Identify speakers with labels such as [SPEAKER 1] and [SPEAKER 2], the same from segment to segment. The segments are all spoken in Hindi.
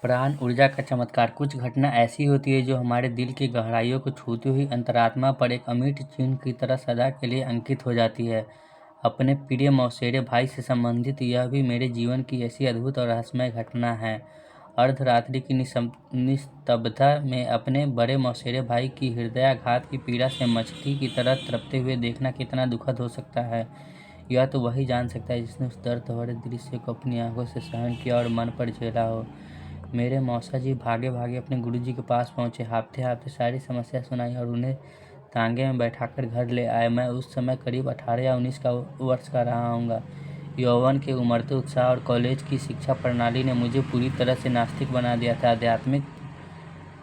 [SPEAKER 1] प्राण ऊर्जा का चमत्कार। कुछ घटना ऐसी होती है जो हमारे दिल की गहराइयों को छूती हुई अंतरात्मा पर एक अमिट चिन्ह की तरह सदा के लिए अंकित हो जाती है। अपने प्रिय मौसेरे भाई से संबंधित यह भी मेरे जीवन की ऐसी अद्भुत और रहस्यमय घटना है। अर्धरात्रि की निस्तब्धता में अपने बड़े मौसेरे भाई की हृदयाघात की पीड़ा से मछली की तरह तड़पते हुए देखना कितना दुखद हो सकता है, यह तो वही जान सकता है जिसने उस दर्द भरे दृश्य को अपनी आंखों से सहन किया और मन पर झेला हो। मेरे मौसा जी भागे भागे अपने गुरुजी के पास पहुंचे, हाफते हाफते सारी समस्या सुनाई और उन्हें तांगे में बैठाकर घर ले आए। मैं उस समय करीब 18 या 19 का वर्ष का रहा हूँगा। यौवन के उमड़ते उत्साह और कॉलेज की शिक्षा प्रणाली ने मुझे पूरी तरह से नास्तिक बना दिया था। आध्यात्मिक,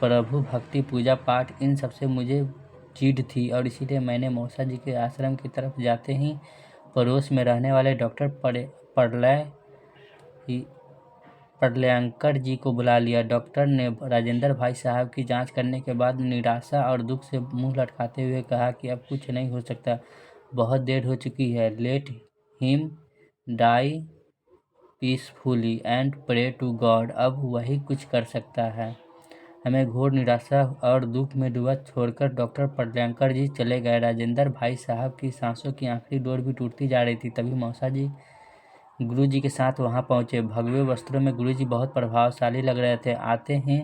[SPEAKER 1] प्रभु भक्ति, पूजा पाठ, इन सबसे मुझे चीड़ थी और इसीलिए मैंने मौसा जी के आश्रम की तरफ जाते ही पड़ोस में रहने वाले डॉक्टर प्रलयंकर जी को बुला लिया। डॉक्टर ने राजेंद्र भाई साहब की जांच करने के बाद निराशा और दुख से मुंह लटकाते हुए कहा कि अब कुछ नहीं हो सकता, बहुत देर हो चुकी है। Let him die peacefully and pray to God. अब वही कुछ कर सकता है। हमें घोर निराशा और दुख में डूबा छोड़कर डॉक्टर प्रलयंकर जी चले गए। राजेंद्र भाई साहब की सांसों की आखिरी डोर भी टूटती जा रही थी। तभी मौसा जी गुरुजी के साथ वहां पहुंचे। भगवे वस्त्रों में गुरुजी बहुत प्रभावशाली लग रहे थे। आते ही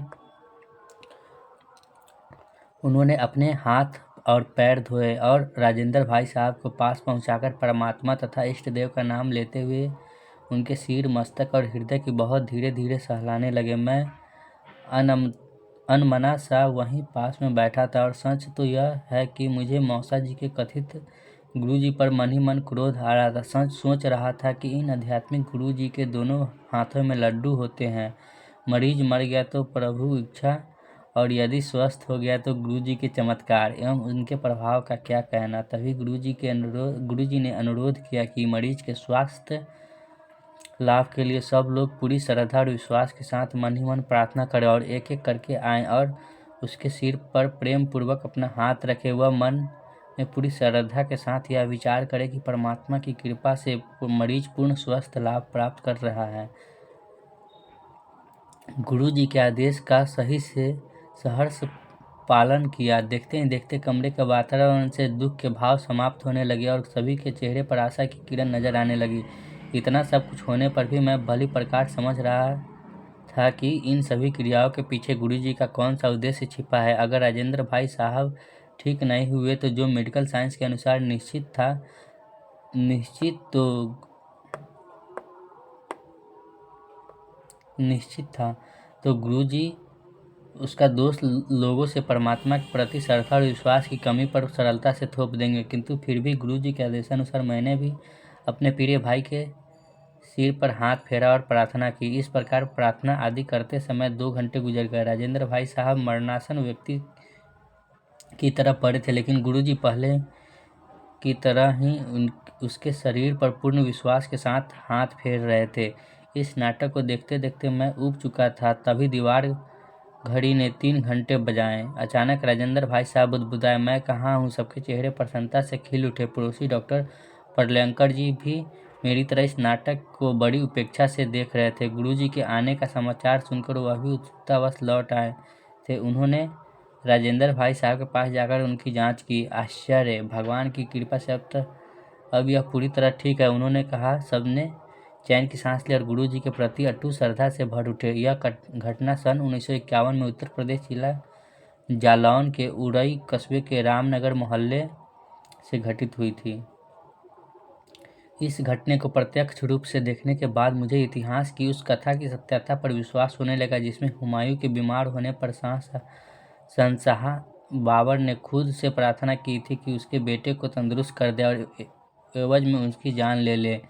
[SPEAKER 1] उन्होंने अपने हाथ और पैर धोए और राजेंद्र भाई साहब को पास पहुंचाकर परमात्मा तथा इष्ट देव का नाम लेते हुए उनके सिर, मस्तक और हृदय की बहुत धीरे धीरे सहलाने लगे। मैं अनमना सा वहीं पास में बैठा था और सच तो यह है कि मुझे मौसा जी के कथित गुरुजी पर मन ही मन क्रोध आ रहा था। सोच रहा था कि इन आध्यात्मिक गुरुजी के दोनों हाथों में लड्डू होते हैं। मरीज मर गया तो प्रभु इच्छा, और यदि स्वस्थ हो गया तो गुरुजी के चमत्कार एवं उनके प्रभाव का क्या कहना। तभी गुरुजी ने अनुरोध किया कि मरीज के स्वास्थ्य लाभ के लिए सब लोग पूरी श्रद्धा और विश्वास के साथ मन ही मन प्रार्थना करें और एक एक करके आएं और उसके सिर पर प्रेम पूर्वक अपना हाथ रखे। वह मन में पूरी श्रद्धा के साथ यह विचार करे कि परमात्मा की कृपा से मरीज पूर्ण स्वस्थ लाभ प्राप्त कर रहा है। गुरु जी के आदेश का सही से सहर्ष पालन किया। देखते ही देखते कमरे के वातावरण से दुख के भाव समाप्त होने लगे और सभी के चेहरे पर आशा की किरण नजर आने लगी। इतना सब कुछ होने पर भी मैं भली प्रकार समझ रहा था कि इन सभी क्रियाओं के पीछे गुरुजी का कौन सा उद्देश्य छिपा है। अगर राजेंद्र भाई साहब ठीक नहीं हुए तो जो मेडिकल साइंस के अनुसार निश्चित था तो गुरुजी उसका दोष लोगों से परमात्मा के प्रति श्रद्धा और विश्वास की कमी पर सरलता से थोप देंगे। किंतु फिर भी गुरुजी के आदेशानुसार मैंने भी अपने प्रिय भाई के सिर पर हाथ फेरा और प्रार्थना की। इस प्रकार प्रार्थना आदि करते समय 2 घंटे गुजर गए। राजेंद्र भाई साहब मरणासन व्यक्ति की तरह पड़े थे, लेकिन गुरुजी पहले की तरह ही उसके शरीर पर पूर्ण विश्वास के साथ हाथ फेर रहे थे। इस नाटक को देखते देखते मैं ऊब चुका था। तभी दीवार घड़ी ने 3 घंटे बजाए। अचानक राजेंद्र भाई साहब बुदबुदाए, मैं कहाँ हूँ। सबके चेहरे प्रसन्नता से खिल उठे। पड़ोसी डॉक्टर प्रलयंकर जी भी मेरी तरह इस नाटक को बड़ी उपेक्षा से देख रहे थे। गुरुजी के आने का समाचार सुनकर वह भी उत्सुकतावश लौट आए थे। उन्होंने राजेंद्र भाई साहब के पास जाकर उनकी जांच की। आश्चर्य, भगवान की कृपा से अब यह पूरी तरह ठीक है, उन्होंने कहा। सबने चैन की सांस ली और गुरुजी के प्रति अटूट श्रद्धा से भर उठे। यह घटना सन 1951 में उत्तर प्रदेश जिला जालौन के उड़ई कस्बे के रामनगर मोहल्ले से घटित हुई थी। इस घटने को प्रत्यक्ष रूप से देखने के बाद मुझे इतिहास की उस कथा की सत्यता पर विश्वास होने लगा जिसमें हुमायूं के बीमार होने पर शहंशाह बाबर ने खुद से प्रार्थना की थी कि उसके बेटे को तंदुरुस्त कर दे और एवज में उसकी जान ले ले।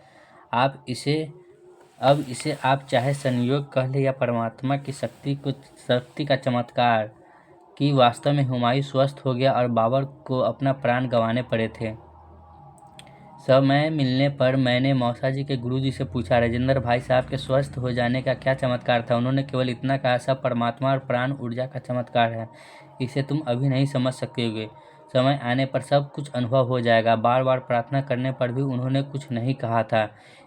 [SPEAKER 1] अब इसे आप चाहे संयोग कह ले या परमात्मा की शक्ति का चमत्कार, कि वास्तव में हुमायूं स्वस्थ हो गया और बाबर को अपना प्राण गंवाने पड़े थे। समय मिलने पर मैंने मौसा जी के गुरुजी से पूछा, राजेंद्र भाई साहब के स्वस्थ हो जाने का क्या चमत्कार था। उन्होंने केवल इतना कहा, सब परमात्मा और प्राण ऊर्जा का चमत्कार है, इसे तुम अभी नहीं समझ सकोगे, समय आने पर सब कुछ अनुभव हो जाएगा। बार बार प्रार्थना करने पर भी उन्होंने कुछ नहीं कहा था।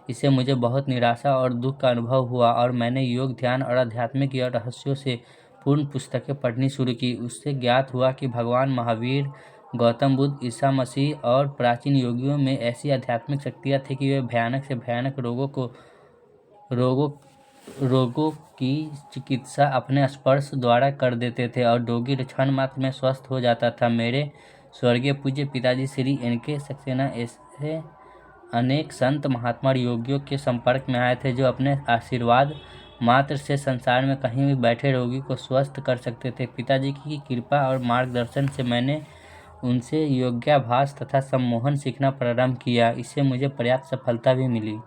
[SPEAKER 1] इससे मुझे बहुत निराशा और दुख का अनुभव हुआ और मैंने योग, ध्यान और आध्यात्मिक रहस्यों से पूर्ण पुस्तकें पढ़नी शुरू की। उससे ज्ञात हुआ कि भगवान महावीर, गौतम बुद्ध, ईसा मसीह और प्राचीन योगियों में ऐसी आध्यात्मिक शक्तियाँ थी कि वे भयानक से भयानक रोगों रोगों की चिकित्सा अपने स्पर्श द्वारा कर देते थे और रोगी क्षण मात्र में स्वस्थ हो जाता था। मेरे स्वर्गीय पूज्य पिताजी श्री NK सक्सेना ऐसे अनेक संत, महात्मा और योगियों के संपर्क में आए थे जो अपने आशीर्वाद मात्र से संसार में कहीं भी बैठे रोगी को स्वस्थ कर सकते थे। पिताजी की कृपा और मार्गदर्शन से मैंने उनसे योगाभ्यास तथा सम्मोहन सीखना प्रारंभ किया। इससे मुझे पर्याप्त सफलता भी मिली।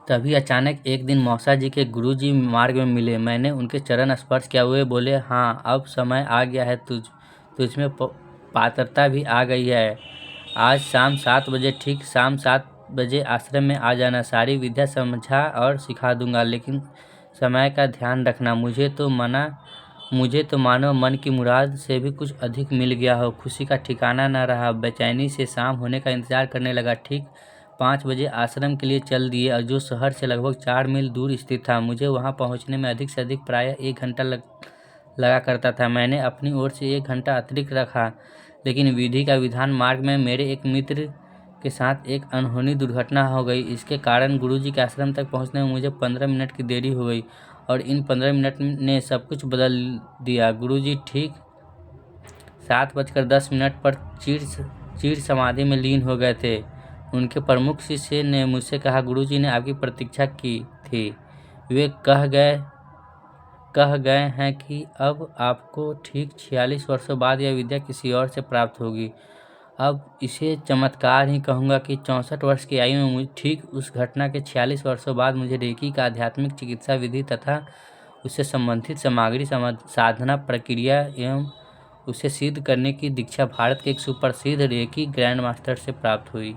[SPEAKER 1] तभी अचानक एक दिन मौसा जी के गुरुजी मार्ग में मिले। मैंने उनके चरण स्पर्श किया। हुए बोले, हाँ, अब समय आ गया है, तुझमें पात्रता भी आ गई है। आज शाम 7 बजे, ठीक शाम 7 बजे आश्रम में आ जाना। सारी विद्या समझा और सिखा दूंगा, लेकिन समय का ध्यान रखना। मुझे तो मानो मन की मुराद से भी कुछ अधिक मिल गया हो। खुशी का ठिकाना न रहा। बेचैनी से शाम होने का इंतजार करने लगा। ठीक 5 बजे आश्रम के लिए चल दिए, जो शहर से लगभग 4 मील दूर स्थित था। मुझे वहां पहुंचने में अधिक से अधिक प्रायः 1 घंटा लगा करता था। मैंने अपनी ओर से 1 घंटा अतिरिक्त रखा, लेकिन विधि का विधान मार्ग में मेरे एक मित्र के साथ एक अनहोनी दुर्घटना हो गई। इसके कारण गुरुजी के आश्रम तक पहुंचने में मुझे 15 मिनट की देरी हो गई और इन 15 मिनट ने सब कुछ बदल दिया। गुरुजी ठीक 7:10 पर चीर समाधि में लीन हो गए थे। उनके प्रमुख शिष्य ने मुझसे कहा, गुरुजी ने आपकी प्रतीक्षा की थी। वे कह गए हैं कि अब आपको ठीक 46 वर्षों बाद यह विद्या किसी और से प्राप्त होगी। अब इसे चमत्कार ही कहूँगा कि 64 वर्ष की आयु में मुझे ठीक उस घटना के 46 वर्षों बाद मुझे रेकी का आध्यात्मिक चिकित्सा विधि तथा उससे संबंधित सामग्री, साधना प्रक्रिया एवं उसे सिद्ध करने की दीक्षा भारत के एक सुप्रसिद्ध रेकी ग्रैंड मास्टर से प्राप्त हुई।